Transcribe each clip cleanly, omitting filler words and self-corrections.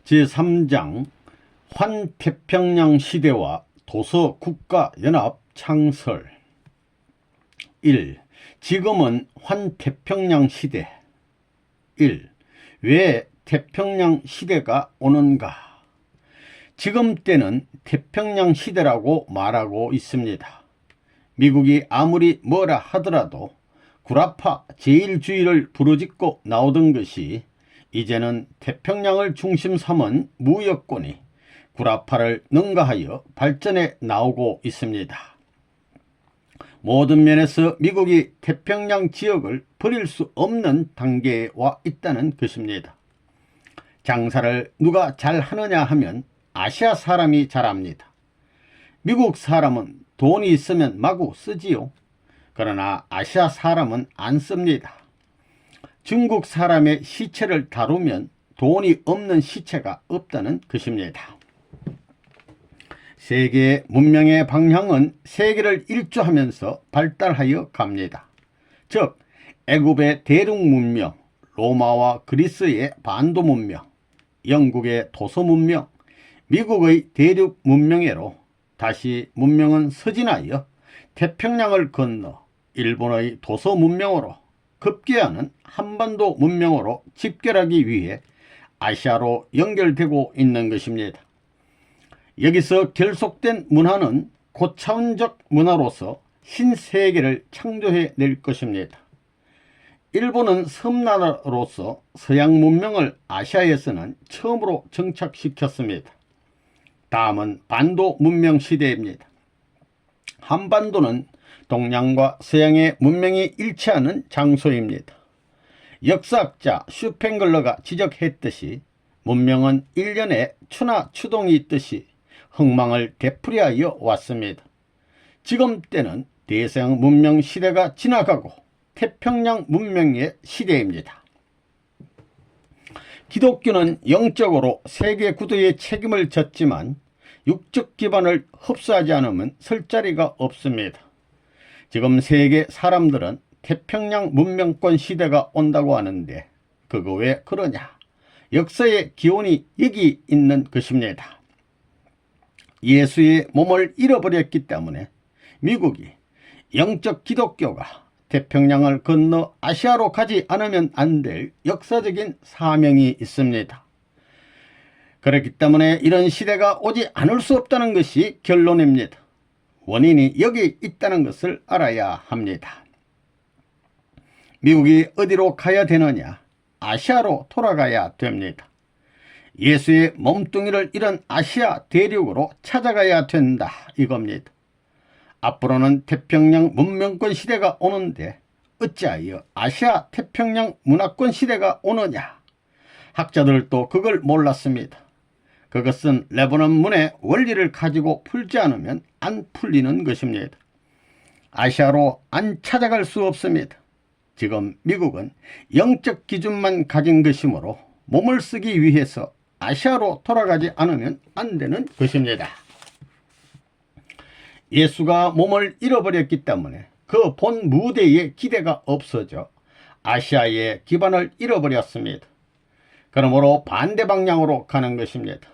제3장 환태평양 시대와 도서국가연합 창설. 1. 지금은 환태평양 시대. 1. 왜 태평양 시대가 오는가? 지금 때는 태평양 시대라고 말하고 있습니다. 미국이 아무리 뭐라 하더라도 구라파 제1주의를 부르짖고 나오던 것이 이제는 태평양을 중심 삼은 무역권이 구라파를 능가하여 발전해 나오고 있습니다. 모든 면에서 미국이 태평양 지역을 버릴 수 없는 단계에 와 있다는 것입니다. 장사를 누가 잘하느냐 하면 아시아 사람이 잘합니다. 미국 사람은 돈이 있으면 마구 쓰지요. 그러나 아시아 사람은 안 씁니다. 중국 사람의 시체를 다루면 돈이 없는 시체가 없다는 것입니다. 세계의 문명의 방향은 세계를 일주하면서 발달하여 갑니다. 즉 애굽의 대륙 문명, 로마와 그리스의 반도 문명, 영국의 도서 문명, 미국의 대륙 문명회로 다시 문명은 서진하여 태평양을 건너 일본의 도서 문명으로 급기야는 한반도 문명으로 집결하기 위해 아시아로 연결되고 있는 것입니다. 여기서 결속된 문화는 고차원적 문화로서 신세계를 창조해 낼 것입니다. 일본은 섬나라로서 서양 문명을 아시아에서는 처음으로 정착시켰습니다. 다음은 반도 문명 시대입니다. 한반도는 동양과 서양의 문명이 일치하는 장소입니다. 역사학자 슈팽글러가 지적했듯이 문명은 1년에 추나 추동이 있듯이 흥망을 되풀이하여 왔습니다. 지금 때는 대서양 문명 시대가 지나가고 태평양 문명의 시대입니다. 기독교는 영적으로 세계 구도에 책임을 졌지만 육적 기반을 흡수하지 않으면 설 자리가 없습니다. 지금 세계 사람들은 태평양 문명권 시대가 온다고 하는데 그거 왜 그러냐? 역사의 기원이 여기 있는 것입니다. 예수의 몸을 잃어버렸기 때문에 미국이 영적 기독교가 태평양을 건너 아시아로 가지 않으면 안 될 역사적인 사명이 있습니다. 그렇기 때문에 이런 시대가 오지 않을 수 없다는 것이 결론입니다. 원인이 여기 있다는 것을 알아야 합니다. 미국이 어디로 가야 되느냐? 아시아로 돌아가야 됩니다. 예수의 몸뚱이를 잃은 아시아 대륙으로 찾아가야 된다 이겁니다. 앞으로는 태평양 문명권 시대가 오는데 어찌하여 아시아 태평양 문화권 시대가 오느냐? 학자들도 그걸 몰랐습니다. 그것은 레버넌 문의 원리를 가지고 풀지 않으면 안 풀리는 것입니다. 아시아로 안 찾아갈 수 없습니다. 지금 미국은 영적 기준만 가진 것이므로 몸을 쓰기 위해서 아시아로 돌아가지 않으면 안 되는 것입니다. 예수가 몸을 잃어버렸기 때문에 그 본 무대에 기대가 없어져 아시아의 기반을 잃어버렸습니다. 그러므로 반대 방향으로 가는 것입니다.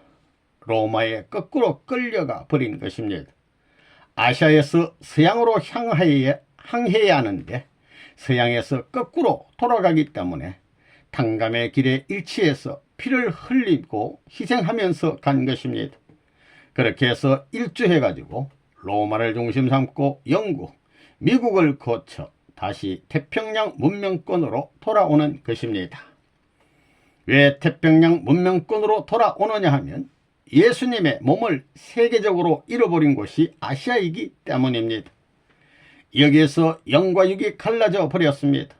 로마에 거꾸로 끌려가 버린 것입니다. 아시아에서 서양으로 향해야 하는데 서양에서 거꾸로 돌아가기 때문에 탕감의 길에 일치해서 피를 흘리고 희생하면서 간 것입니다. 그렇게 해서 일주해가지고 로마를 중심 삼고 영국, 미국을 거쳐 다시 태평양 문명권으로 돌아오는 것입니다. 왜 태평양 문명권으로 돌아오느냐 하면 예수님의 몸을 세계적으로 잃어버린 곳이 아시아이기 때문입니다. 여기에서 영과 육이 갈라져 버렸습니다.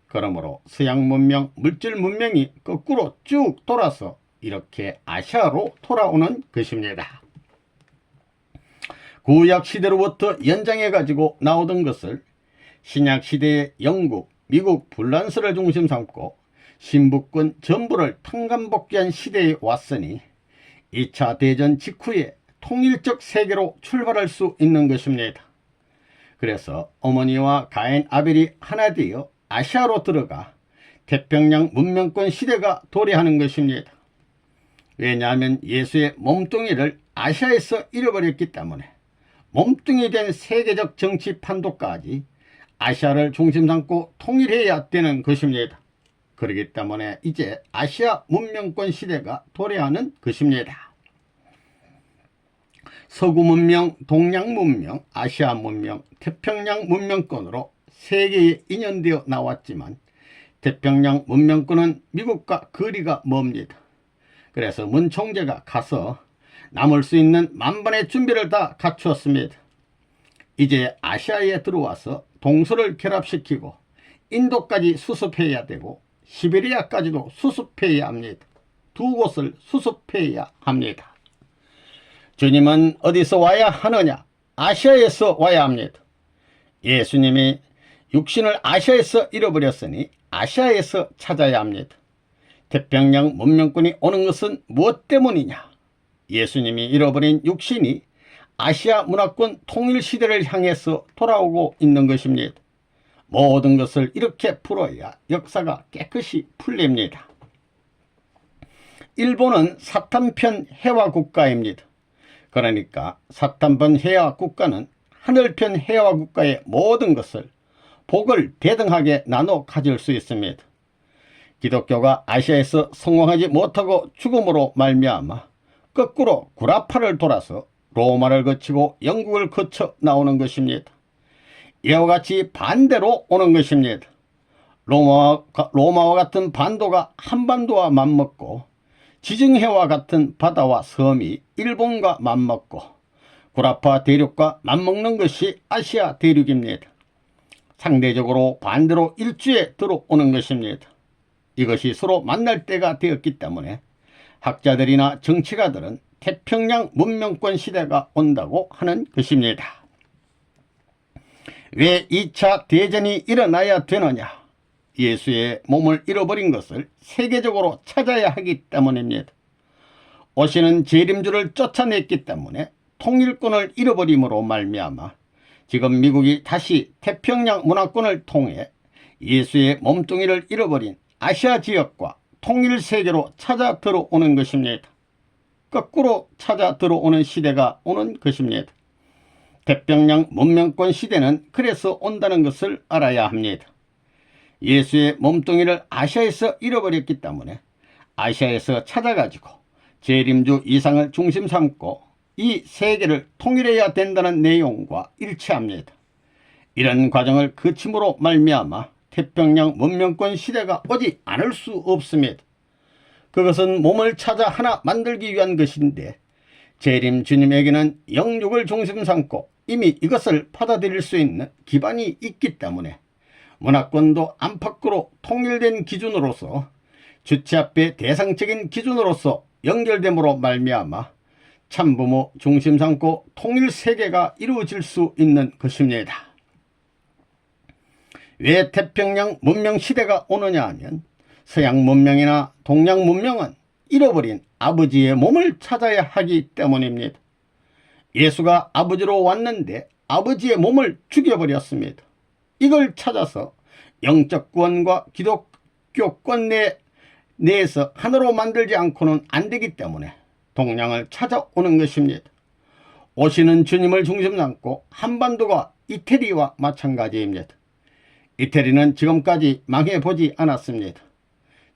그러므로 서양 문명, 물질 문명이 거꾸로 쭉 돌아서 이렇게 아시아로 돌아오는 것입니다. 구약 시대로부터 연장해 가지고 나오던 것을 신약 시대의 영국, 미국, 불란스를 중심 삼고 신부권 전부를 탕감복귀한 시대에 왔으니 2차 대전 직후에 통일적 세계로 출발할 수 있는 것입니다. 그래서 어머니와 가인 아벨이 하나 되어 아시아로 들어가 태평양 문명권 시대가 도래하는 것입니다. 왜냐하면 예수의 몸뚱이를 아시아에서 잃어버렸기 때문에 몸뚱이 된 세계적 정치 판도까지 아시아를 중심 삼고 통일해야 되는 것입니다. 그렇기 때문에 이제 아시아 문명권 시대가 도래하는 것입니다. 서구 문명, 동양 문명, 아시아 문명, 태평양 문명권으로 세계에 인연되어 나왔지만 태평양 문명권은 미국과 거리가 멉니다. 그래서 문 총재가 가서 남을 수 있는 만반의 준비를 다 갖추었습니다. 이제 아시아에 들어와서 동서를 결합시키고 인도까지 수습해야 되고 시베리아까지도 수습해야 합니다. 두 곳을 수습해야 합니다. 주님은 어디서 와야 하느냐? 아시아에서 와야 합니다. 예수님이 육신을 아시아에서 잃어버렸으니 아시아에서 찾아야 합니다. 태평양 문명권이 오는 것은 무엇 때문이냐? 예수님이 잃어버린 육신이 아시아 문화권 통일시대를 향해서 돌아오고 있는 것입니다. 모든 것을 이렇게 풀어야 역사가 깨끗이 풀립니다. 일본은 사탄편 해화국가입니다. 그러니까 사탄편 해화국가는 하늘편 해화국가의 모든 것을 복을 대등하게 나눠 가질 수 있습니다. 기독교가 아시아에서 성공하지 못하고 죽음으로 말미암아 거꾸로 구라파를 돌아서 로마를 거치고 영국을 거쳐 나오는 것입니다. 이와 같이 반대로 오는 것입니다. 로마와 같은 반도가 한반도와 맞먹고 지중해와 같은 바다와 섬이 일본과 맞먹고 구라파 대륙과 맞먹는 것이 아시아 대륙입니다. 상대적으로 반대로 일주에 들어오는 것입니다. 이것이 서로 만날 때가 되었기 때문에 학자들이나 정치가들은 태평양 문명권 시대가 온다고 하는 것입니다. 왜 2차 대전이 일어나야 되느냐? 예수의 몸을 잃어버린 것을 세계적으로 찾아야 하기 때문입니다. 오시는 재림주를 쫓아냈기 때문에 통일권을 잃어버림으로 말미암아 지금 미국이 다시 태평양 문화권을 통해 예수의 몸뚱이를 잃어버린 아시아 지역과 통일세계로 찾아 들어오는 것입니다. 거꾸로 찾아 들어오는 시대가 오는 것입니다. 태평양 문명권 시대는 그래서 온다는 것을 알아야 합니다. 예수의 몸뚱이를 아시아에서 잃어버렸기 때문에 아시아에서 찾아가지고 재림주 이상을 중심 삼고 이 세계를 통일해야 된다는 내용과 일치합니다. 이런 과정을 거침으로 말미암아 태평양 문명권 시대가 오지 않을 수 없습니다. 그것은 몸을 찾아 하나 만들기 위한 것인데 재림 주님에게는 영육을 중심 삼고 이미 이것을 받아들일 수 있는 기반이 있기 때문에 문화권도 안팎으로 통일된 기준으로서 주체 앞에 대상적인 기준으로서 연결됨으로 말미암아 참부모 중심 삼고 통일세계가 이루어질 수 있는 것입니다. 왜 태평양 문명시대가 오느냐 하면 서양 문명이나 동양 문명은 잃어버린 아버지의 몸을 찾아야 하기 때문입니다. 예수가 아버지로 왔는데 아버지의 몸을 죽여버렸습니다. 이걸 찾아서 영적 구원과 기독교권 내에서 하나로 만들지 않고는 안 되기 때문에 동양을 찾아오는 것입니다. 오시는 주님을 중심 삼고 한반도가 이태리와 마찬가지입니다. 이태리는 지금까지 망해보지 않았습니다.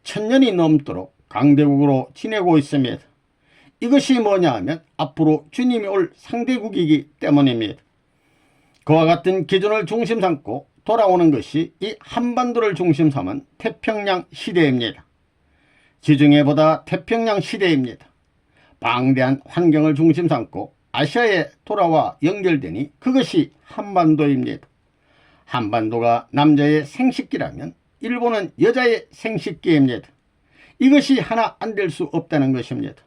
1000년이 넘도록 강대국으로 지내고 있습니다. 이것이 뭐냐 하면 앞으로 주님이 올 상대국이기 때문입니다. 그와 같은 기준을 중심 삼고 돌아오는 것이 이 한반도를 중심 삼은 태평양 시대입니다. 지중해보다 태평양 시대입니다. 방대한 환경을 중심 삼고 아시아에 돌아와 연결되니 그것이 한반도입니다. 한반도가 남자의 생식기라면 일본은 여자의 생식기입니다. 이것이 하나 안 될 수 없다는 것입니다.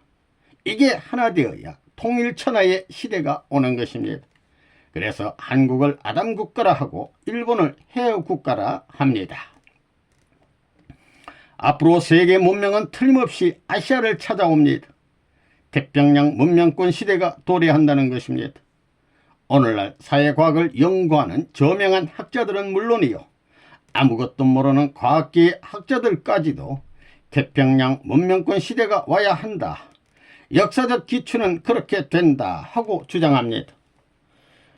이게 하나 되어야 통일천하의 시대가 오는 것입니다. 그래서 한국을 아담국가라 하고 일본을 해역국가라 합니다. 앞으로 세계 문명은 틀림없이 아시아를 찾아옵니다. 태평양 문명권 시대가 도래한다는 것입니다. 오늘날 사회과학을 연구하는 저명한 학자들은 물론이요, 아무것도 모르는 과학계의 학자들까지도 태평양 문명권 시대가 와야 한다, 역사적 기초는 그렇게 된다 하고 주장합니다.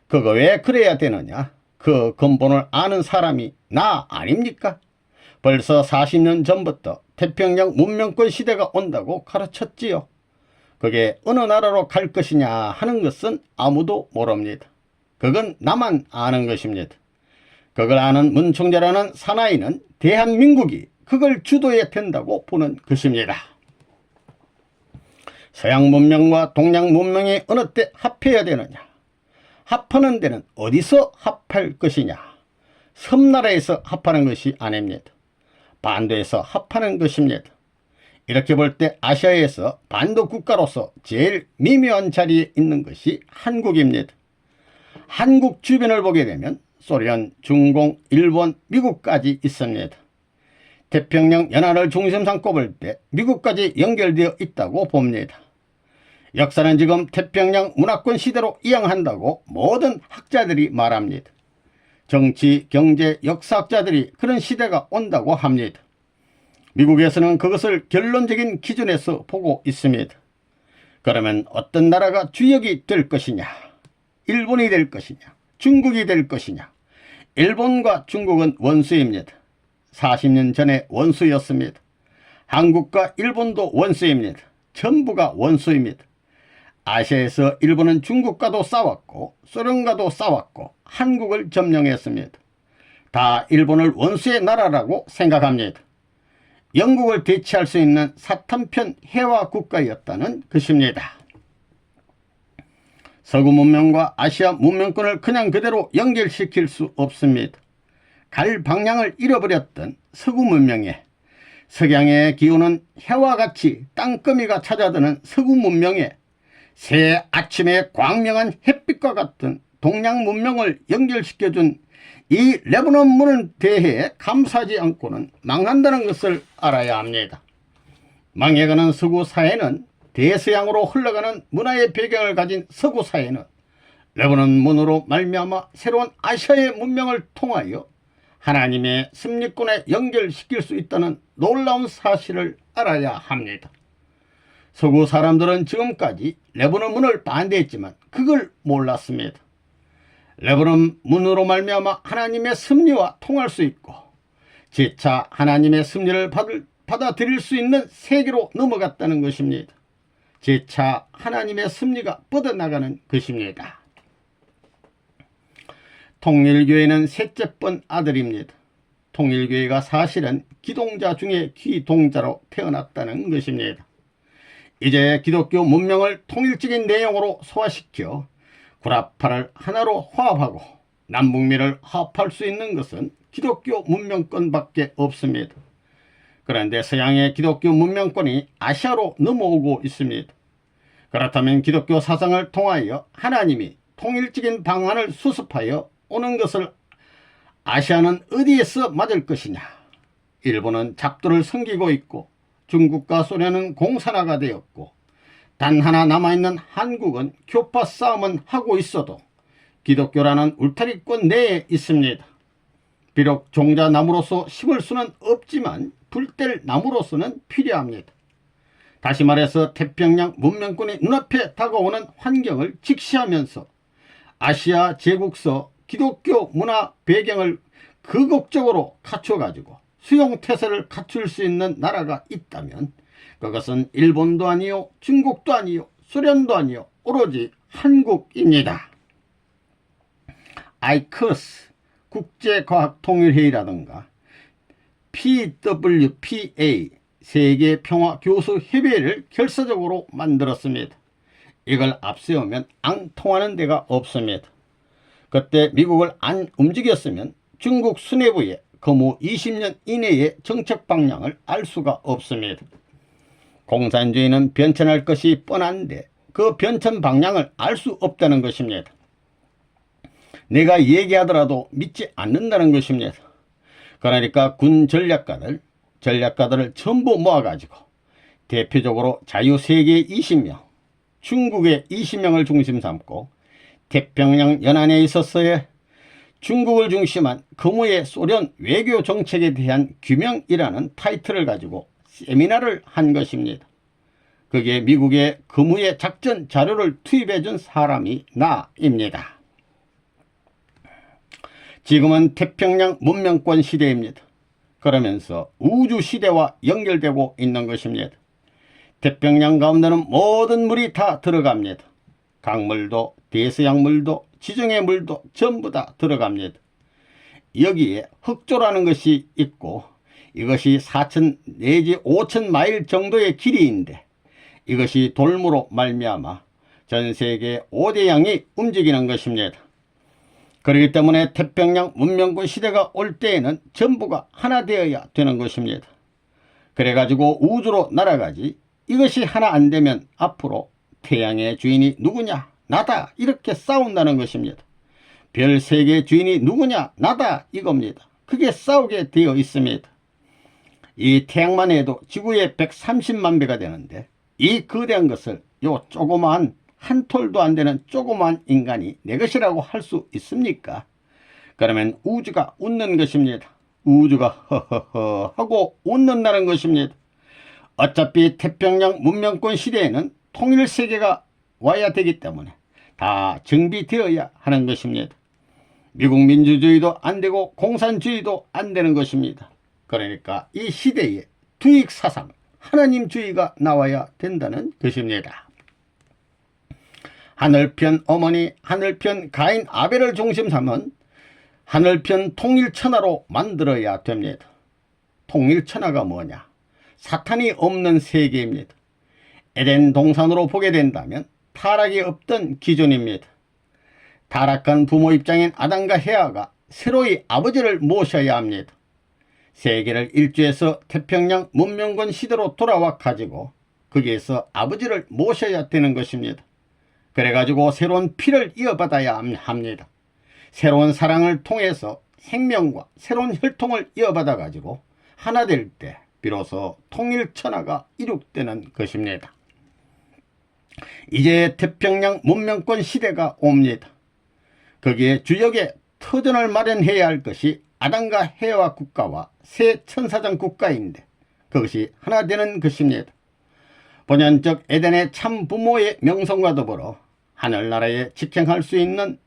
그거 왜 그래야 되느냐? 그 근본을 아는 사람이 나 아닙니까? 벌써 40년 전부터 태평양 문명권 시대가 온다고 가르쳤지요. 그게 어느 나라로 갈 것이냐 하는 것은 아무도 모릅니다. 그건 나만 아는 것입니다. 그걸 아는 문총재라는 사나이는 대한민국이 그걸 주도해야 된다고 보는 것입니다. 서양 문명과 동양 문명이 어느 때 합해야 되느냐? 합하는 데는 어디서 합할 것이냐? 섬나라에서 합하는 것이 아닙니다. 반도에서 합하는 것입니다. 이렇게 볼 때 아시아에서 반도 국가로서 제일 미묘한 자리에 있는 것이 한국입니다. 한국 주변을 보게 되면 소련, 중공, 일본, 미국까지 있습니다. 태평양 연안을 중심 삼고 볼 때 미국까지 연결되어 있다고 봅니다. 역사는 지금 태평양 문화권 시대로 이양한다고 모든 학자들이 말합니다. 정치, 경제, 역사학자들이 그런 시대가 온다고 합니다. 미국에서는 그것을 결론적인 기준에서 보고 있습니다. 그러면 어떤 나라가 주역이 될 것이냐? 일본이 될 것이냐? 중국이 될 것이냐? 일본과 중국은 원수입니다. 40년 전에 원수였습니다. 한국과 일본도 원수입니다. 전부가 원수입니다. 아시아에서 일본은 중국과도 싸웠고 소련과도 싸웠고 한국을 점령했습니다. 다 일본을 원수의 나라라고 생각합니다. 영국을 대체할 수 있는 사탄편 해화 국가였다는 것입니다. 서구 문명과 아시아 문명권을 그냥 그대로 연결시킬 수 없습니다. 갈 방향을 잃어버렸던 서구 문명에 석양의 기운은 해와 같이 땅거미가 찾아드는 서구 문명에 새 아침의 광명한 햇빛과 같은 동양 문명을 연결시켜준 이 레바논 문에 대해 감사하지 않고는 망한다는 것을 알아야 합니다. 망해가는 서구 사회는 대서양으로 흘러가는 문화의 배경을 가진 서구 사회는 레바논 문으로 말미암아 새로운 아시아의 문명을 통하여 하나님의 섭리권에 연결시킬 수 있다는 놀라운 사실을 알아야 합니다. 서구 사람들은 지금까지 레바논 문을 반대했지만 그걸 몰랐습니다. 레바논 문으로 말미암아 하나님의 섭리와 통할 수 있고 재차 하나님의 섭리를 받아들일 수 있는 세계로 넘어갔다는 것입니다. 재차 하나님의 섭리가 뻗어나가는 것입니다. 통일교회는 셋째번 아들입니다. 통일교회가 사실은 기동자 중에 기동자로 태어났다는 것입니다. 이제 기독교 문명을 통일적인 내용으로 소화시켜 구라파를 하나로 화합하고 남북미를 화합할 수 있는 것은 기독교 문명권밖에 없습니다. 그런데 서양의 기독교 문명권이 아시아로 넘어오고 있습니다. 그렇다면 기독교 사상을 통하여 하나님이 통일적인 방안을 수습하여 오는 것을 아시아는 어디에서 맞을 것이냐? 일본은 잡도를 섬기고 있고 중국과 소련은 공산화가 되었고 단 하나 남아있는 한국은 교파 싸움은 하고 있어도 기독교라는 울타리권 내에 있습니다. 비록 종자나무로서 심을 수는 없지만 불뗄 나무로서는 필요합니다. 다시 말해서 태평양 문명권이 눈앞에 다가오는 환경을 직시하면서 아시아 제국서 기독교 문화 배경을 극적으로 갖춰가지고 수용태세를 갖출 수 있는 나라가 있다면 그것은 일본도 아니요 중국도 아니요 소련도 아니요 오로지 한국입니다. 아이커스 국제과학통일회의라든가 PWPA 세계평화교수협의회를 결사적으로 만들었습니다. 이걸 앞세우면 앙통하는 데가 없습니다. 그때 미국을 안 움직였으면 중국 수뇌부의 거무 20년 이내의 정책 방향을 알 수가 없습니다. 공산주의는 변천할 것이 뻔한데 그 변천 방향을 알 수 없다는 것입니다. 내가 얘기하더라도 믿지 않는다는 것입니다. 그러니까 군 전략가들을 전부 모아가지고 대표적으로 자유세계 20명, 중국의 20명을 중심 삼고 태평양 연안에 있어서의 중국을 중심한 거무의 소련 외교 정책에 대한 규명이라는 타이틀을 가지고 세미나를 한 것입니다. 거기에 미국의 금후의 작전 자료를 투입해 준 사람이 나입니다. 지금은 태평양 문명권 시대입니다. 그러면서 우주 시대와 연결되고 있는 것입니다. 태평양 가운데는 모든 물이 다 들어갑니다. 강물도 대서양물도 지중해 물도 전부 다 들어갑니다. 여기에 흑조라는 것이 있고 이것이 4,000 내지 5,000 마일 정도의 길이인데 이것이 돌무로 말미암아 전 세계 5대 양이 움직이는 것입니다. 그렇기 때문에 태평양 문명권 시대가 올 때에는 전부가 하나 되어야 되는 것입니다. 그래가지고 우주로 날아가지 이것이 하나 안 되면 앞으로 태양의 주인이 누구냐? 나다. 이렇게 싸운다는 것입니다. 별 3개 주인이 누구냐? 나다. 이겁니다. 그게 싸우게 되어 있습니다. 이 태양만 해도 지구의 130만 배가 되는데 이 거대한 것을 요 조그마한 한 톨도 안 되는 조그마한 인간이 내 것이라고 할 수 있습니까? 그러면 우주가 웃는 것입니다. 우주가 허허허 하고 웃는다는 것입니다. 어차피 태평양 문명권 시대에는 통일세계가 와야 되기 때문에 다 정비되어야 하는 것입니다. 미국 민주주의도 안 되고 공산주의도 안 되는 것입니다. 그러니까 이 시대에 투익사상 하나님주의가 나와야 된다는 것입니다. 하늘편 어머니 하늘편 가인 아벨을 중심 삼은 하늘편 통일천하로 만들어야 됩니다. 통일천하가 뭐냐? 사탄이 없는 세계입니다. 에덴 동산으로 보게 된다면 타락이 없던 기존입니다. 타락한 부모 입장인 아담과 헤아가 새로이 아버지를 모셔야 합니다. 세계를 일주해서 태평양 문명권 시대로 돌아와 가지고 거기에서 아버지를 모셔야 되는 것입니다. 그래가지고 새로운 피를 이어받아야 합니다. 새로운 사랑을 통해서 생명과 새로운 혈통을 이어받아 가지고 하나 될 때 비로소 통일천하가 이룩되는 것입니다. 이제 태평양 문명권 시대가 옵니다. 거기에 주역의 터전을 마련해야 할 것이 아담과 헤와 국가와 새 천사장 국가인데 그것이 하나 되는 것입니다. 본연적 에덴의 참 부모의 명성과 더불어 하늘나라에 직행할 수 있는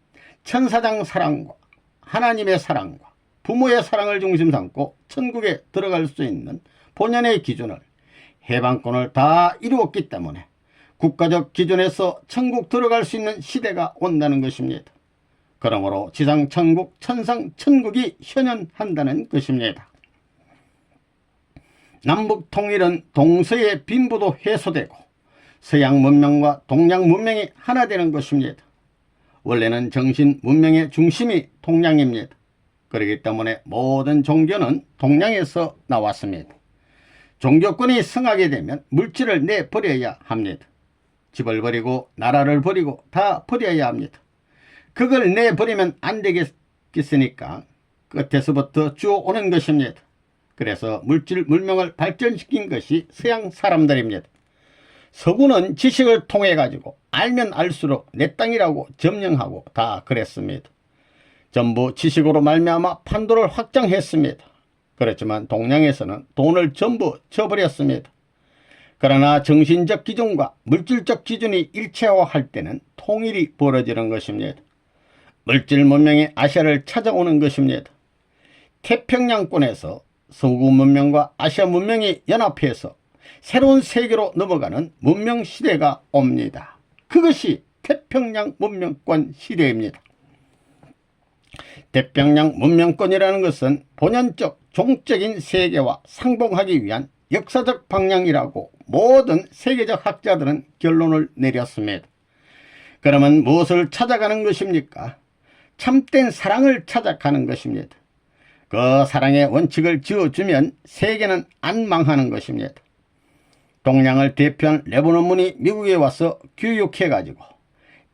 천사장 사랑과 하나님의 사랑과 부모의 사랑을 중심 삼고 천국에 들어갈 수 있는 본연의 기준을 해방권을 다 이루었기 때문에 국가적 기준에서 천국 들어갈 수 있는 시대가 온다는 것입니다. 그러므로 지상 천국, 천상 천국이 현현한다는 것입니다. 남북 통일은 동서의 빈부도 해소되고 서양 문명과 동양 문명이 하나 되는 것입니다. 원래는 정신 문명의 중심이 동양입니다. 그렇기 때문에 모든 종교는 동양에서 나왔습니다. 종교권이 성하게 되면 물질을 내버려야 합니다. 집을 버리고 나라를 버리고 다 버려야 합니다. 그걸 내버리면 안 되겠으니까 끝에서부터 주워오는 것입니다. 그래서 물질 문명을 발전시킨 것이 서양 사람들입니다. 서구는 지식을 통해 가지고 알면 알수록 내 땅이라고 점령하고 다 그랬습니다. 전부 지식으로 말미암아 판도를 확장했습니다. 그렇지만 동양에서는 돈을 전부 쳐버렸습니다. 그러나 정신적 기준과 물질적 기준이 일체화할 때는 통일이 벌어지는 것입니다. 물질 문명이 아시아를 찾아오는 것입니다. 태평양권에서 서구 문명과 아시아 문명이 연합해서 새로운 세계로 넘어가는 문명 시대가 옵니다. 그것이 태평양 문명권 시대입니다. 태평양 문명권이라는 것은 본연적 종적인 세계와 상봉하기 위한 역사적 방향이라고 모든 세계적 학자들은 결론을 내렸습니다. 그러면 무엇을 찾아가는 것입니까? 참된 사랑을 찾아가는 것입니다. 그 사랑의 원칙을 지어주면 세계는 안 망하는 것입니다. 동양을 대표한 레바논문이 미국에 와서 교육해가지고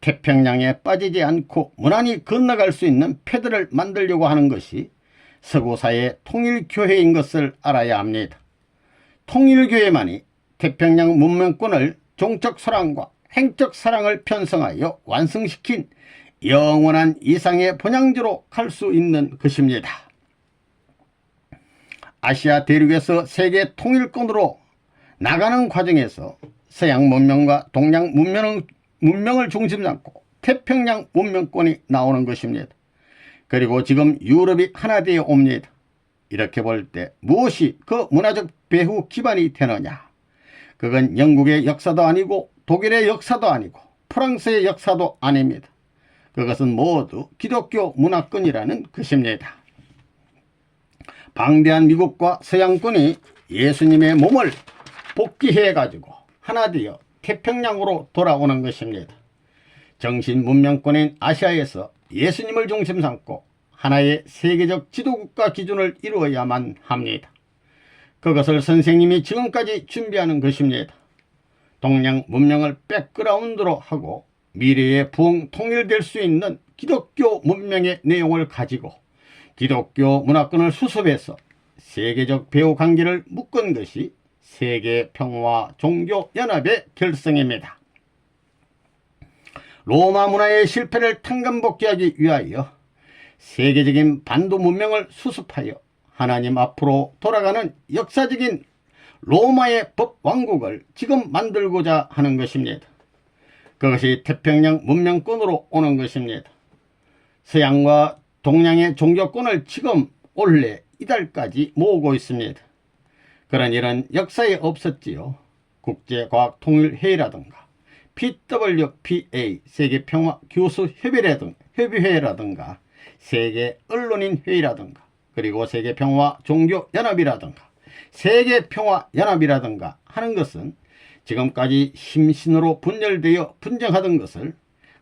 태평양에 빠지지 않고 무난히 건너갈 수 있는 패드를 만들려고 하는 것이 서구사회 통일교회인 것을 알아야 합니다. 통일교회만이 태평양 문명권을 종적 사랑과 행적 사랑을 편성하여 완성시킨 영원한 이상의 본향지로 갈 수 있는 것입니다. 아시아 대륙에서 세계 통일권으로 나가는 과정에서 서양 문명과 동양 문명을 중심 삼고 태평양 문명권이 나오는 것입니다. 그리고 지금 유럽이 하나 되어 옵니다. 이렇게 볼 때 무엇이 그 문화적 배후 기반이 되느냐? 그건 영국의 역사도 아니고 독일의 역사도 아니고 프랑스의 역사도 아닙니다. 그것은 모두 기독교 문화권이라는 것입니다. 방대한 미국과 서양권이 예수님의 몸을 복귀해 가지고 하나 되어 태평양으로 돌아오는 것입니다. 정신 문명권인 아시아에서 예수님을 중심 삼고 하나의 세계적 지도국가 기준을 이루어야만 합니다. 그것을 선생님이 지금까지 준비하는 것입니다. 동양 문명을 백그라운드로 하고 미래에 부흥 통일될 수 있는 기독교 문명의 내용을 가지고 기독교 문화권을 수습해서 세계적 배후 관계를 묶은 것이 세계평화종교연합의 결성입니다. 로마 문화의 실패를 탕감복귀하기 위하여 세계적인 반도 문명을 수습하여 하나님 앞으로 돌아가는 역사적인 로마의 법왕국을 지금 만들고자 하는 것입니다. 그것이 태평양 문명권으로 오는 것입니다. 서양과 동양의 종교권을 지금 올해 이달까지 모으고 있습니다. 그런 일은 역사에 없었지요. 국제과학통일회의라든가 PWPA 세계평화교수협의회라든가 세계언론인회의라든가 그리고 세계평화종교연합이라든가 세계평화연합이라든가 하는 것은 지금까지 힘신으로 분열되어 분쟁하던 것을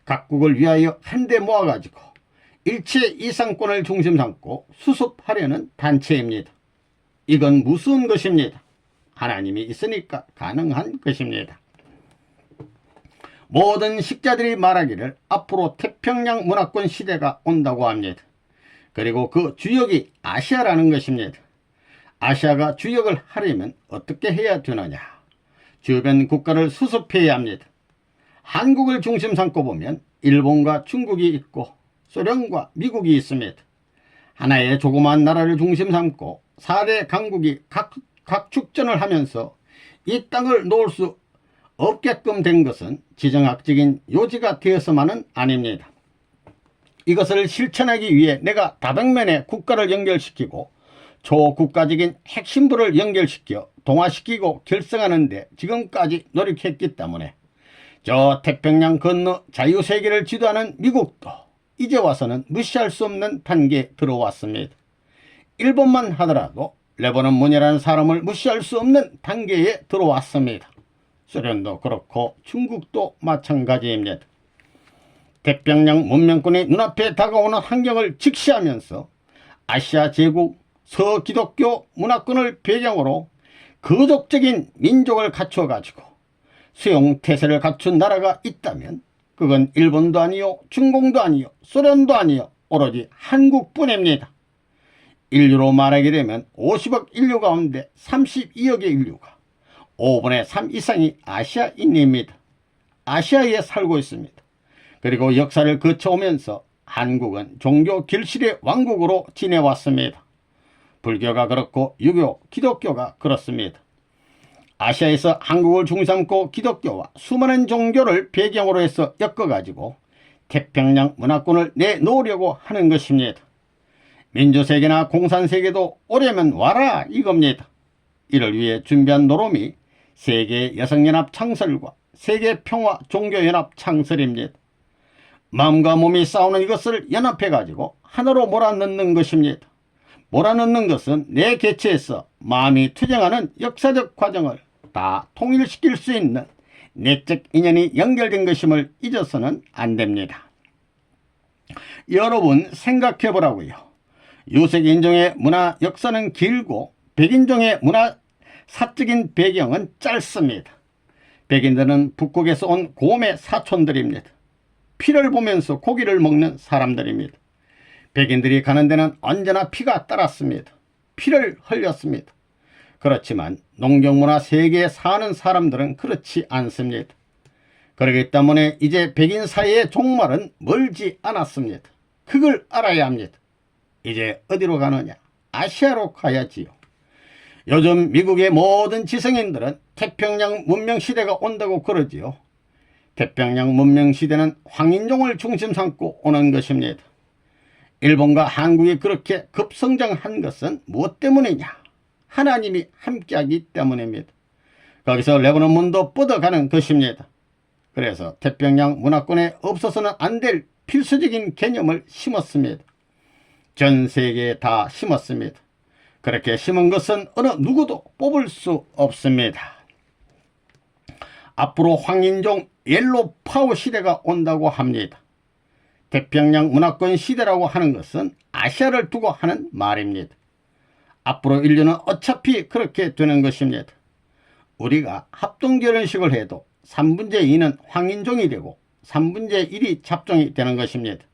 각국을 위하여 한데 모아가지고 일체 이상권을 중심 삼고 수습하려는 단체입니다. 이건 무서운 것입니다. 하나님이 있으니까 가능한 것입니다. 모든 식자들이 말하기를 앞으로 태평양 문화권 시대가 온다고 합니다. 그리고 그 주역이 아시아라는 것입니다. 아시아가 주역을 하려면 어떻게 해야 되느냐? 주변 국가를 수습해야 합니다. 한국을 중심 삼고 보면 일본과 중국이 있고 소련과 미국이 있습니다. 하나의 조그마한 나라를 중심 삼고 4대 강국이 각축전을 하면서 이 땅을 놓을 수 없게끔 된 것은 지정학적인 요지가 되어서만은 아닙니다. 이것을 실천하기 위해 내가 다방면의 국가를 연결시키고 초국가적인 핵심부를 연결시켜 동화시키고 결성하는 데 지금까지 노력했기 때문에 저 태평양 건너 자유세계를 지도하는 미국도 이제 와서는 무시할 수 없는 단계에 들어왔습니다. 일본만 하더라도 레버넌 문이라는 사람을 무시할 수 없는 단계에 들어왔습니다. 소련도 그렇고 중국도 마찬가지입니다. 태평양 문명권이 눈앞에 다가오는 환경을 직시하면서 아시아 제국 서기독교 문화권을 배경으로 거족적인 민족을 갖춰 가지고 수용태세를 갖춘 나라가 있다면 그건 일본도 아니요 중공도 아니요 소련도 아니요 오로지 한국뿐입니다. 인류로 말하게 되면 50억 인류 가운데 32억의 인류가 5분의 3 이상이 아시아인입니다. 아시아에 살고 있습니다. 그리고 역사를 거쳐오면서 한국은 종교 결실의 왕국으로 지내왔습니다. 불교가 그렇고 유교, 기독교가 그렇습니다. 아시아에서 한국을 중심 삼고 기독교와 수많은 종교를 배경으로 해서 엮어가지고 태평양 문화권을 내놓으려고 하는 것입니다. 민주세계나 공산세계도 오려면 와라 이겁니다. 이를 위해 준비한 노름이 세계여성연합 창설과 세계평화종교연합 창설입니다. 마음과 몸이 싸우는 이것을 연합해가지고 하나로 몰아넣는 것입니다. 몰아넣는 것은 내 개체에서 마음이 투쟁하는 역사적 과정을 다 통일시킬 수 있는 내적 인연이 연결된 것임을 잊어서는 안 됩니다. 여러분 생각해 보라고요. 유색인종의 문화 역사는 길고 백인종의 문화 사적인 배경은 짧습니다. 백인들은 북극에서 온 곰의 사촌들입니다. 피를 보면서 고기를 먹는 사람들입니다. 백인들이 가는 데는 언제나 피가 따랐습니다. 피를 흘렸습니다. 그렇지만 농경문화 세계에 사는 사람들은 그렇지 않습니다. 그렇기 때문에 이제 백인 사이의 종말은 멀지 않았습니다. 그걸 알아야 합니다. 이제 어디로 가느냐? 아시아로 가야지요. 요즘 미국의 모든 지성인들은 태평양 문명시대가 온다고 그러지요. 태평양 문명시대는 황인종을 중심 삼고 오는 것입니다. 일본과 한국이 그렇게 급성장한 것은 무엇 때문이냐? 하나님이 함께하기 때문입니다. 거기서 레바논 문도 뻗어가는 것입니다. 그래서 태평양 문화권에 없어서는 안 될 필수적인 개념을 심었습니다. 전 세계에 다 심었습니다. 그렇게 심은 것은 어느 누구도 뽑을 수 없습니다. 앞으로 황인종 옐로우 파워 시대가 온다고 합니다. 태평양 문화권 시대라고 하는 것은 아시아를 두고 하는 말입니다. 앞으로 인류는 어차피 그렇게 되는 것입니다. 우리가 합동결혼식을 해도 3분의 2는 황인종이 되고 3분의 1이 잡종이 되는 것입니다.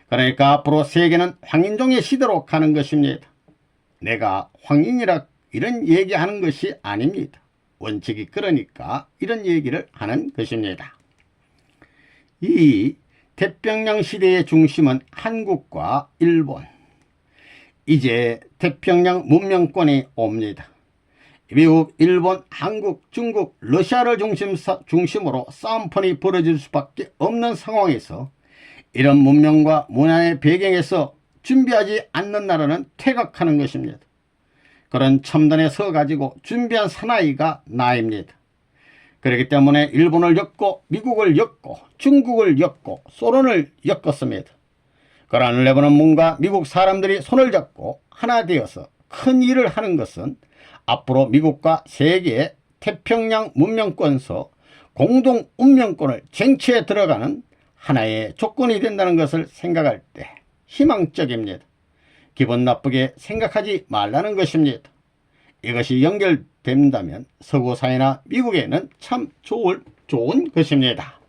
그러니까 앞으로 세계는 황인종의 시대로 가는 것입니다. 내가 황인이라 이런 얘기하는 것이 아닙니다. 원칙이 그러니까 이런 얘기를 하는 것입니다. 이 태평양 시대의 중심은 한국과 일본, 이제 태평양 문명권이 옵니다. 미국, 일본, 한국, 중국, 러시아를 중심으로 싸움판이 벌어질 수밖에 없는 상황에서 이런 문명과 문화의 배경에서 준비하지 않는 나라는 퇴각하는 것입니다. 그런 첨단에 서 가지고 준비한 사나이가 나입니다. 그렇기 때문에 일본을 엮고 미국을 엮고 중국을 엮고 소련을 엮었습니다. 그러한 레바논 문과 미국 사람들이 손을 잡고 하나 되어서 큰 일을 하는 것은 앞으로 미국과 세계의 태평양 문명권서 공동 운명권을 쟁취해 들어가는 하나의 조건이 된다는 것을 생각할 때 희망적입니다. 기분 나쁘게 생각하지 말라는 것입니다. 이것이 연결된다면 서구 사회나 미국에는 참 좋은 것입니다.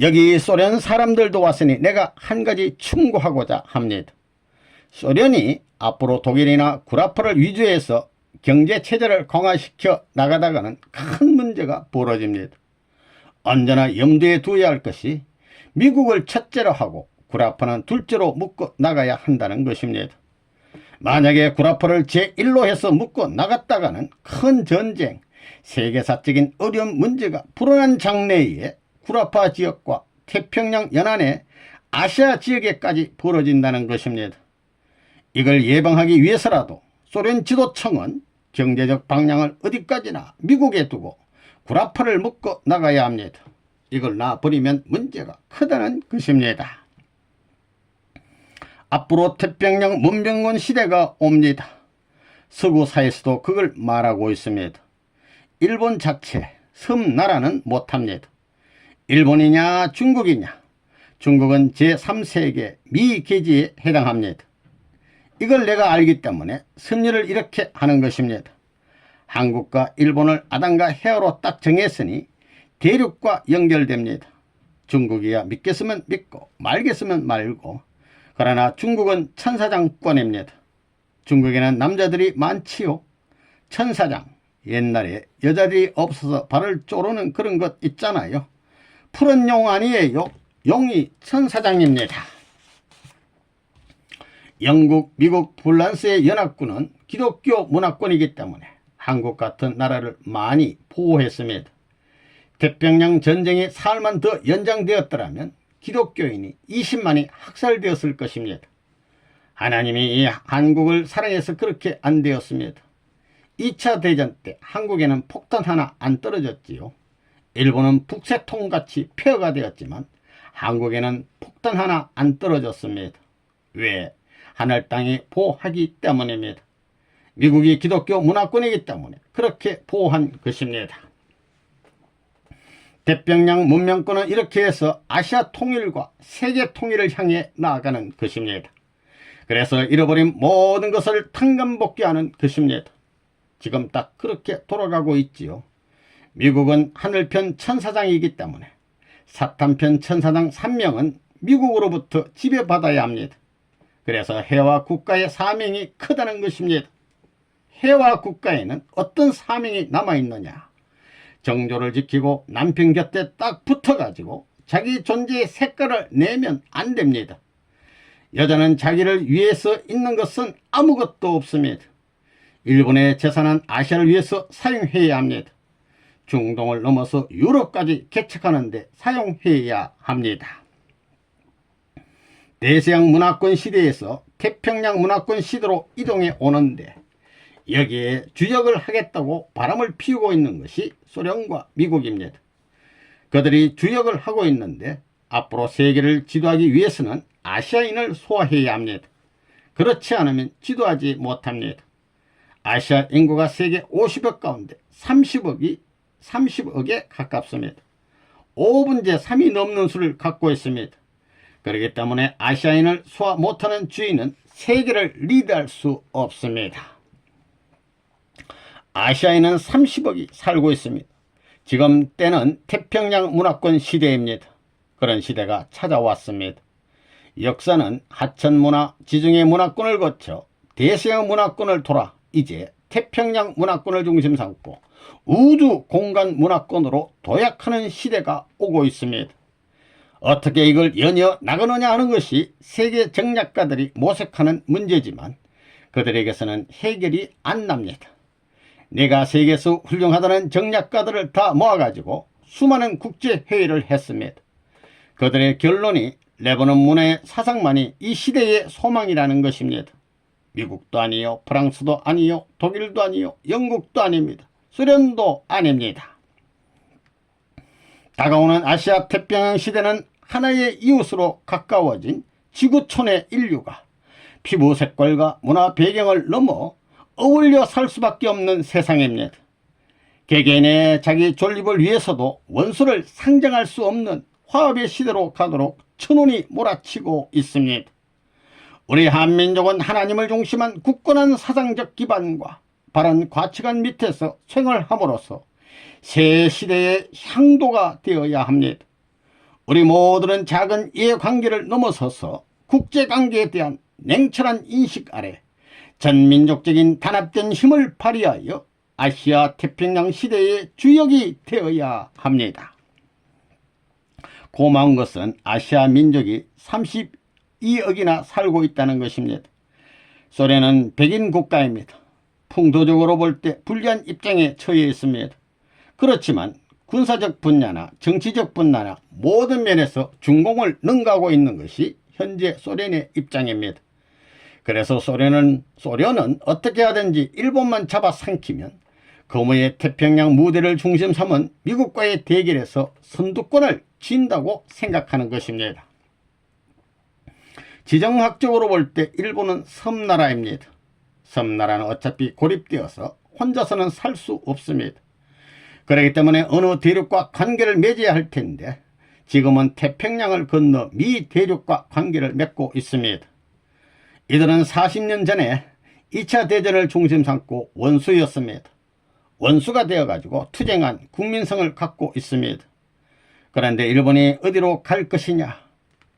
여기 소련 사람들도 왔으니 내가 한 가지 충고하고자 합니다. 소련이 앞으로 독일이나 구라파를 위주해서 경제체제를 강화시켜 나가다가는 큰 문제가 벌어집니다. 언제나 염두에 두어야 할 것이 미국을 첫째로 하고 구라파는 둘째로 묶어 나가야 한다는 것입니다. 만약에 구라파를 제1로 해서 묶어 나갔다가는 큰 전쟁, 세계사적인 어려운 문제가 불어난 장래에 구라파 지역과 태평양 연안의 아시아 지역에까지 벌어진다는 것입니다. 이걸 예방하기 위해서라도 소련 지도청은 경제적 방향을 어디까지나 미국에 두고 구라파를 묶어 나가야 합니다. 이걸 놔버리면 문제가 크다는 것입니다. 앞으로 태평양 문명권 시대가 옵니다. 서구 사회에서도 그걸 말하고 있습니다. 일본 자체, 섬나라는 못합니다. 일본이냐 중국이냐, 중국은 제3세계 미개지에 해당합니다. 이걸 내가 알기 때문에 섭리를 이렇게 하는 것입니다. 한국과 일본을 아담과 헤어로 딱 정했으니 대륙과 연결됩니다. 중국이야 믿겠으면 믿고 말겠으면 말고, 그러나 중국은 천사장권입니다. 중국에는 남자들이 많지요. 천사장, 옛날에 여자들이 없어서 발을 쪼르는 그런 것 있잖아요. 푸른 용 아니에요. 용이 천사장입니다. 영국, 미국, 프랑스의 연합군은 기독교 문화권이기 때문에 한국 같은 나라를 많이 보호했습니다. 태평양 전쟁이 사흘만 더 연장되었더라면 기독교인이 20만이 학살되었을 것입니다. 하나님이 이 한국을 사랑해서 그렇게 안 되었습니다. 2차 대전 때 한국에는 폭탄 하나 안 떨어졌지요. 일본은 북새통같이 폐허가 되었지만 한국에는 폭탄 하나 안 떨어졌습니다. 왜? 하늘 땅이 보호하기 때문입니다. 미국이 기독교 문화권이기 때문에 그렇게 보호한 것입니다. 태평양 문명권은 이렇게 해서 아시아 통일과 세계 통일을 향해 나아가는 것입니다. 그래서 잃어버린 모든 것을 탕감복귀하는 것입니다. 지금 딱 그렇게 돌아가고 있지요. 미국은 하늘편 천사장이기 때문에 사탄편 천사장 3명은 미국으로부터 지배받아야 합니다. 그래서 해와 국가의 사명이 크다는 것입니다. 해와 국가에는 어떤 사명이 남아있느냐? 정조를 지키고 남편 곁에 딱 붙어가지고 자기 존재의 색깔을 내면 안 됩니다. 여자는 자기를 위해서 있는 것은 아무것도 없습니다. 일본의 재산은 아시아를 위해서 사용해야 합니다. 중동을 넘어서 유럽까지 개척하는 데 사용해야 합니다. 대서양 문화권 시대에서 태평양 문화권 시대로 이동해 오는데 여기에 주역을 하겠다고 바람을 피우고 있는 것이 소련과 미국입니다. 그들이 주역을 하고 있는데 앞으로 세계를 지도하기 위해서는 아시아인을 소화해야 합니다. 그렇지 않으면 지도하지 못합니다. 아시아 인구가 세계 50억 가운데 30억에 가깝습니다. 5분의 3이 넘는 수를 갖고 있습니다. 그렇기 때문에 아시아인을 소화 못하는 주인은 세계를 리드할 수 없습니다. 아시아인은 30억이 살고 있습니다. 지금 때는 태평양 문화권 시대입니다. 그런 시대가 찾아왔습니다. 역사는 하천문화, 지중해 문화권을 거쳐 대서양 문화권을 돌아 이제 태평양 문화권을 중심 삼고 우주 공간 문화권으로 도약하는 시대가 오고 있습니다. 어떻게 이걸 연이어 나가느냐 하는 것이 세계 정략가들이 모색하는 문제지만 그들에게서는 해결이 안 납니다. 내가 세계에서 훌륭하다는 정략가들을 다 모아가지고 수많은 국제회의를 했습니다. 그들의 결론이 레바논 문화의 사상만이 이 시대의 소망이라는 것입니다. 미국도 아니요, 프랑스도 아니요, 독일도 아니요, 영국도 아닙니다. 소련도 아닙니다. 다가오는 아시아 태평양 시대는 하나의 이웃으로 가까워진 지구촌의 인류가 피부 색깔과 문화 배경을 넘어 어울려 살 수밖에 없는 세상입니다. 개개인의 자기 존립을 위해서도 원수를 상정할 수 없는 화합의 시대로 가도록 천운이 몰아치고 있습니다. 우리 한민족은 하나님을 중심한 굳건한 사상적 기반과 바른 가치관 밑에서 생활함으로써 새 시대의 향도가 되어야 합니다. 우리 모두는 작은 이해관계를 넘어서서 국제관계에 대한 냉철한 인식 아래 전민족적인 단합된 힘을 발휘하여 아시아 태평양 시대의 주역이 되어야 합니다. 고마운 것은 아시아 민족이 32억이나 살고 있다는 것입니다. 소련은 백인 국가입니다. 풍토적으로 볼 때 불리한 입장에 처해 있습니다. 그렇지만 군사적 분야나 정치적 분야나 모든 면에서 중공을 능가하고 있는 것이 현재 소련의 입장입니다. 그래서 소련은 어떻게 하든지 일본만 잡아삼키면 거무의 태평양 무대를 중심 삼은 미국과의 대결에서 선두권을 쥔다고 생각하는 것입니다. 지정학적으로 볼 때 일본은 섬나라입니다. 섬나라는 어차피 고립되어서 혼자서는 살 수 없습니다. 그렇기 때문에 어느 대륙과 관계를 맺어야 할 텐데 지금은 태평양을 건너 미 대륙과 관계를 맺고 있습니다. 이들은 40년 전에 2차 대전을 중심 삼고 원수였습니다. 원수가 되어가지고 투쟁한 국민성을 갖고 있습니다. 그런데 일본이 어디로 갈 것이냐,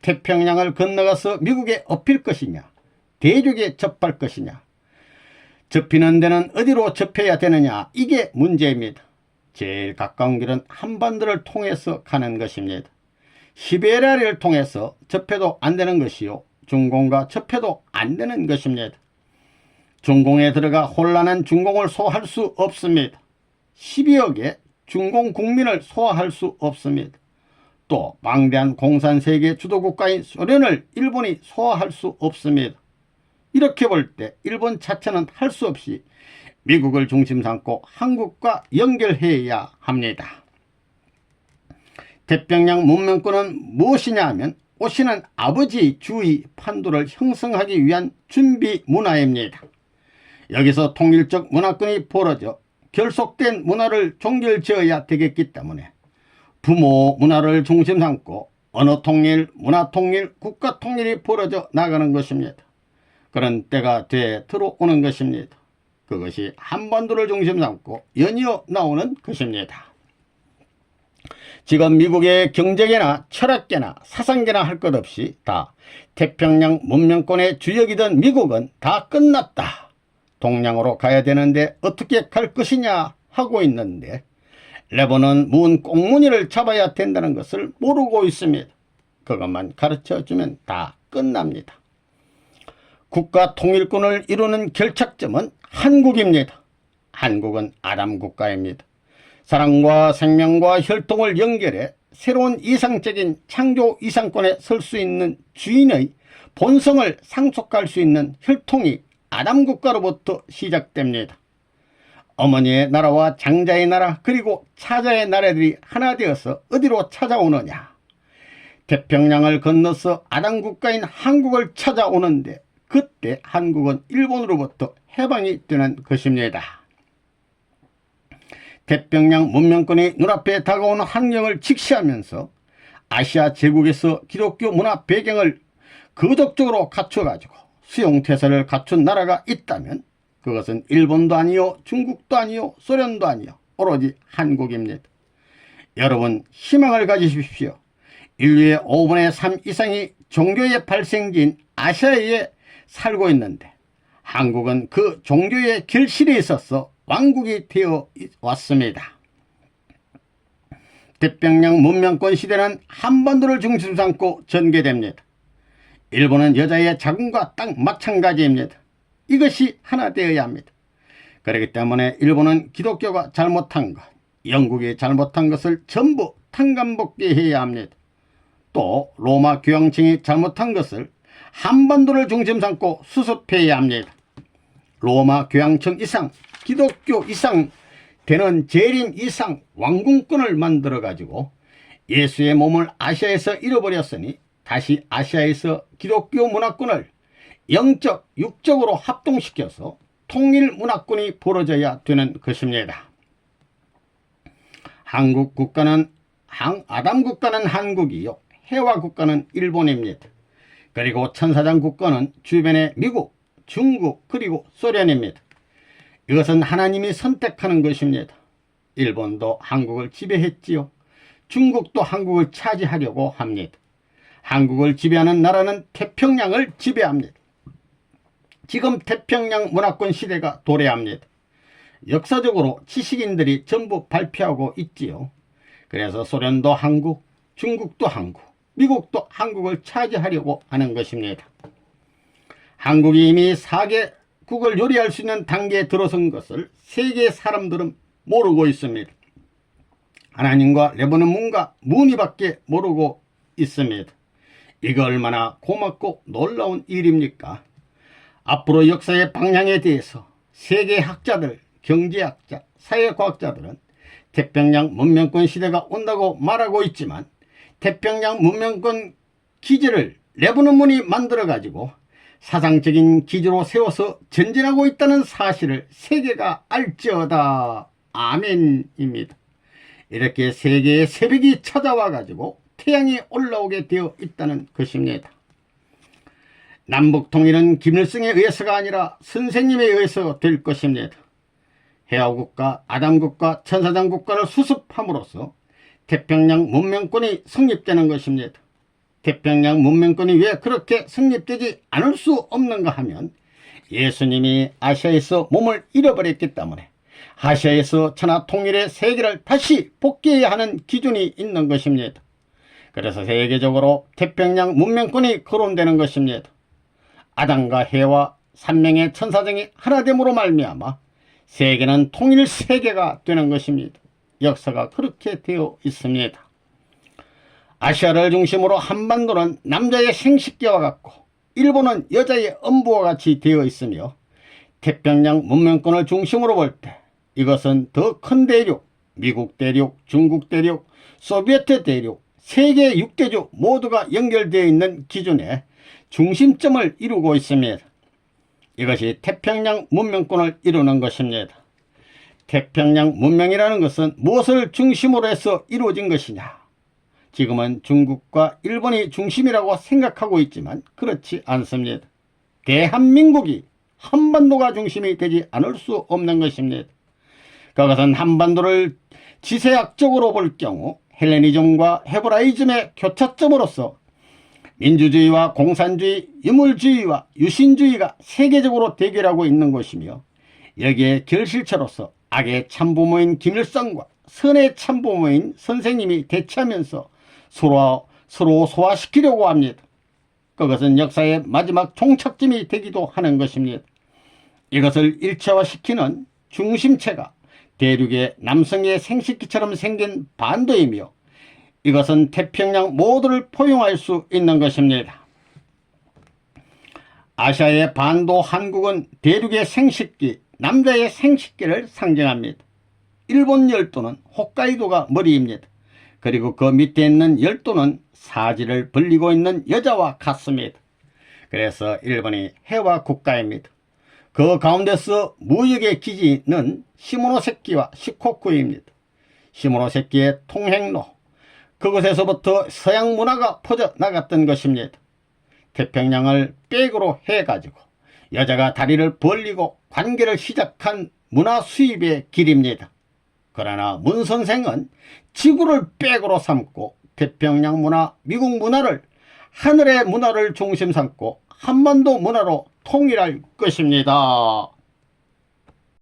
태평양을 건너가서 미국에 엎일 것이냐, 대륙에 접할 것이냐, 접히는 데는 어디로 접해야 되느냐, 이게 문제입니다. 제일 가까운 길은 한반도를 통해서 가는 것입니다. 시베리아를 통해서 접해도 안 되는 것이요, 중공과 접해도 안 되는 것입니다. 중공에 들어가 혼란한 중공을 소화할 수 없습니다. 12억의 중공 국민을 소화할 수 없습니다. 또 방대한 공산세계 주도국가인 소련을 일본이 소화할 수 없습니다. 이렇게 볼 때 일본 자체는 할 수 없이 미국을 중심 삼고 한국과 연결해야 합니다. 태평양 문명권은 무엇이냐 하면 오시는 아버지 주의 판도를 형성하기 위한 준비 문화입니다. 여기서 통일적 문화권이 벌어져 결속된 문화를 종결지어야 되겠기 때문에 부모 문화를 중심 삼고 언어 통일, 문화 통일, 국가 통일이 벌어져 나가는 것입니다. 그런 때가 들어오는 것입니다. 그것이 한반도를 중심 삼고 연이어 나오는 것입니다. 지금 미국의 경제계나 철학계나 사상계나 할 것 없이 다 태평양 문명권의 주역이던 미국은 다 끝났다. 동양으로 가야 되는데 어떻게 갈 것이냐 하고 있는데 레바논 문 꽁무니를 잡아야 된다는 것을 모르고 있습니다. 그것만 가르쳐주면 다 끝납니다. 국가 통일권을 이루는 결착점은 한국입니다. 한국은 아담 국가입니다. 사랑과 생명과 혈통을 연결해 새로운 이상적인 창조 이상권에 설 수 있는 주인의 본성을 상속할 수 있는 혈통이 아담 국가로부터 시작됩니다. 어머니의 나라와 장자의 나라 그리고 차자의 나라들이 하나 되어서 어디로 찾아오느냐? 태평양을 건너서 아담 국가인 한국을 찾아오는데 그때 한국은 일본으로부터 해방이 되는 것입니다. 태평양 문명권이 눈앞에 다가오는 환경을 직시하면서 아시아 제국에서 기독교 문화 배경을 거적적으로 갖춰가지고 수용태세를 갖춘 나라가 있다면 그것은 일본도 아니요, 중국도 아니요, 소련도 아니요, 오로지 한국입니다. 여러분 희망을 가지십시오. 인류의 5분의 3 이상이 종교의 발생지인 아시아에 살고 있는데 한국은 그 종교의 결실에 있어서 왕국이 되어 왔습니다. 태평양 문명권 시대는 한반도를 중심 삼고 전개됩니다. 일본은 여자의 자궁과 딱 마찬가지입니다. 이것이 하나 되어야 합니다. 그렇기 때문에 일본은 기독교가 잘못한 것, 영국이 잘못한 것을 전부 탕감복귀해야 합니다. 또 로마 교황청이 잘못한 것을 한반도를 중심 삼고 수습해야 합니다. 로마 교황청 이상, 기독교 이상 되는 재림 이상 왕궁권을 만들어 가지고 예수의 몸을 아시아에서 잃어버렸으니 다시 아시아에서 기독교 문화권을 영적, 육적으로 합동시켜서 통일 문화권이 벌어져야 되는 것입니다. 한국 국가는 아담 국가는 한국이요, 해와 국가는 일본입니다. 그리고 천사장 국가는 주변의 미국, 중국 그리고 소련입니다. 이것은 하나님이 선택하는 것입니다. 일본도 한국을 지배했지요. 중국도 한국을 차지하려고 합니다. 한국을 지배하는 나라는 태평양을 지배합니다. 지금 태평양 문화권 시대가 도래합니다. 역사적으로 지식인들이 전부 발표하고 있지요. 그래서 소련도 한국, 중국도 한국, 미국도 한국을 차지하려고 하는 것입니다. 한국이 이미 4개국을 요리할 수 있는 단계에 들어선 것을 세계 사람들은 모르고 있습니다. 하나님과 레버논 문과 문의밖에 모르고 있습니다. 이거 얼마나 고맙고 놀라운 일입니까? 앞으로 역사의 방향에 대해서 세계 학자들, 경제학자, 사회과학자들은 태평양 문명권 시대가 온다고 말하고 있지만 태평양 문명권 기지를 레버논 문이 만들어가지고 사상적인 기지로 세워서 전진하고 있다는 사실을 세계가 알지어다. 아멘입니다. 이렇게 세계의 새벽이 찾아와 가지고 태양이 올라오게 되어 있다는 것입니다. 남북통일은 김일성에 의해서가 아니라 선생님에 의해서 될 것입니다. 해화국가, 아담국가, 천사장국가를 수습함으로써 태평양 문명권이 성립되는 것입니다. 태평양 문명권이 왜 그렇게 성립되지 않을 수 없는가 하면 예수님이 아시아에서 몸을 잃어버렸기 때문에 아시아에서 천하 통일의 세계를 다시 복귀해야 하는 기준이 있는 것입니다. 그래서 세계적으로 태평양 문명권이 거론되는 것입니다. 아담과 해와 3명의 천사장이 하나됨으로 말미암아 세계는 통일 세계가 되는 것입니다. 역사가 그렇게 되어 있습니다. 아시아를 중심으로 한반도는 남자의 생식기와 같고 일본은 여자의 엄부와 같이 되어 있으며 태평양 문명권을 중심으로 볼 때 이것은 더 큰 대륙, 미국 대륙, 중국 대륙, 소비에트 대륙, 세계 6대주 모두가 연결되어 있는 기준에 중심점을 이루고 있습니다. 이것이 태평양 문명권을 이루는 것입니다. 태평양 문명이라는 것은 무엇을 중심으로 해서 이루어진 것이냐? 지금은 중국과 일본이 중심이라고 생각하고 있지만 그렇지 않습니다. 대한민국이 한반도가 중심이 되지 않을 수 없는 것입니다. 그것은 한반도를 지세학적으로 볼 경우 헬레니즘과 헤브라이즘의 교차점으로서 민주주의와 공산주의, 유물주의와 유신주의가 세계적으로 대결하고 있는 것이며 여기에 결실체로서 악의 참부모인 김일성과 선의 참부모인 선생님이 대치하면서 서로 소화시키려고 합니다. 그것은 역사의 마지막 종착점이 되기도 하는 것입니다. 이것을 일체화시키는 중심체가 대륙의 남성의 생식기처럼 생긴 반도이며 이것은 태평양 모두를 포용할 수 있는 것입니다. 아시아의 반도 한국은 대륙의 생식기, 남자의 생식기를 상징합니다. 일본 열도는 홋카이도가 머리입니다. 그리고 그 밑에 있는 열도는 사지를 벌리고 있는 여자와 같습니다. 그래서 일본이 해와 국가입니다. 그 가운데서 무역의 기지는 시모노세키와 시코쿠입니다. 시모노세키의 통행로, 그곳에서부터 서양 문화가 퍼져나갔던 것입니다. 태평양을 백으로 해가지고 여자가 다리를 벌리고 관계를 시작한 문화 수입의 길입니다. 그러나 문 선생은 지구를 백으로 삼고 태평양 문화, 미국 문화를 하늘의 문화를 중심 삼고 한반도 문화로 통일할 것입니다.